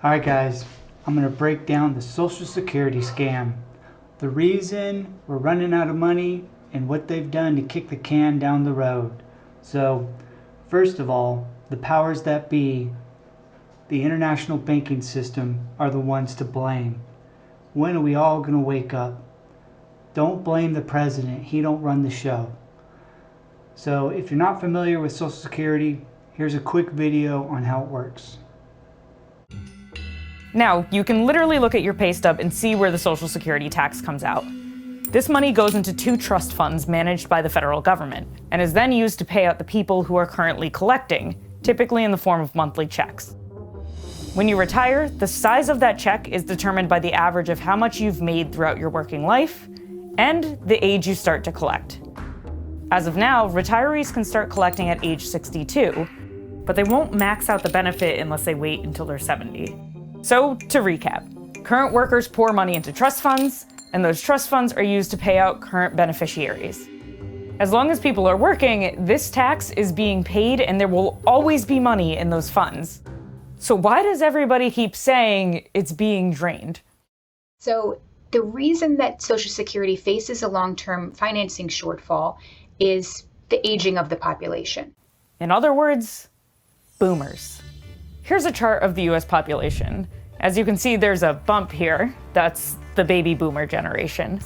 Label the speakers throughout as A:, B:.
A: Alright guys, I'm going to break down the Social Security scam, the reason we're running out of money, and what they've done to kick the can down the road. So, first of all, the powers that be, the international banking system, are the ones to blame. When are we all going to wake up? Don't blame the president, he don't run the show. So if you're not familiar with Social Security, here's a quick video on how it works.
B: Now, you can literally look at your pay stub and see where the Social Security tax comes out. This money goes into two trust funds managed by the federal government, and is then used to pay out the people who are currently collecting, typically in the form of monthly checks. When you retire, the size of that check is determined by the average of how much you've made throughout your working life, and the age you start to collect. As of now, retirees can start collecting at age 62, but they won't max out the benefit unless they wait until they're 70. So, to recap, current workers pour money into trust funds, and those trust funds are used to pay out current beneficiaries. As long as people are working, this tax is being paid and there will always be money in those funds. So why does everybody keep saying it's being drained?
C: So the reason that Social Security faces a long-term financing shortfall is the aging of the population.
B: In other words, boomers. Here's a chart of the US population. As you can see, there's a bump here. That's the baby boomer generation.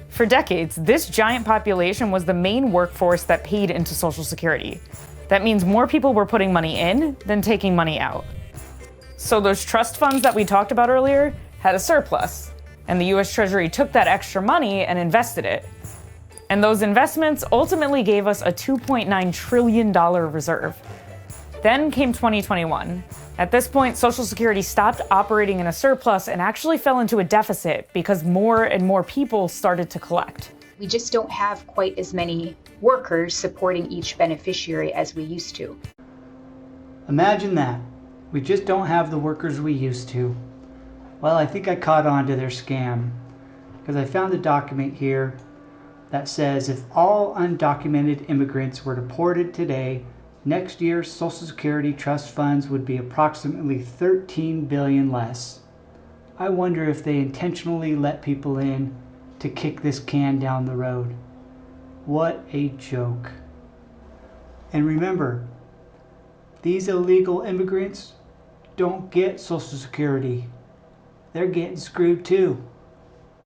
B: For decades, this giant population was the main workforce that paid into Social Security. That means more people were putting money in than taking money out. So those trust funds that we talked about earlier had a surplus, and the US Treasury took that extra money and invested it. And those investments ultimately gave us a $2.9 trillion reserve. Then came 2021. At this point, Social Security stopped operating in a surplus and actually fell into a deficit because more and more people started to collect.
C: We just don't have quite as many workers supporting each beneficiary as we used to.
A: Imagine that. We just don't have the workers we used to. Well, I think I caught on to their scam, because I found a document here that says if all undocumented immigrants were deported today, next year's Social Security trust funds would be approximately $13 billion less. I wonder if they intentionally let people in to kick this can down the road. What a joke. And remember, these illegal immigrants don't get Social Security. They're getting screwed too.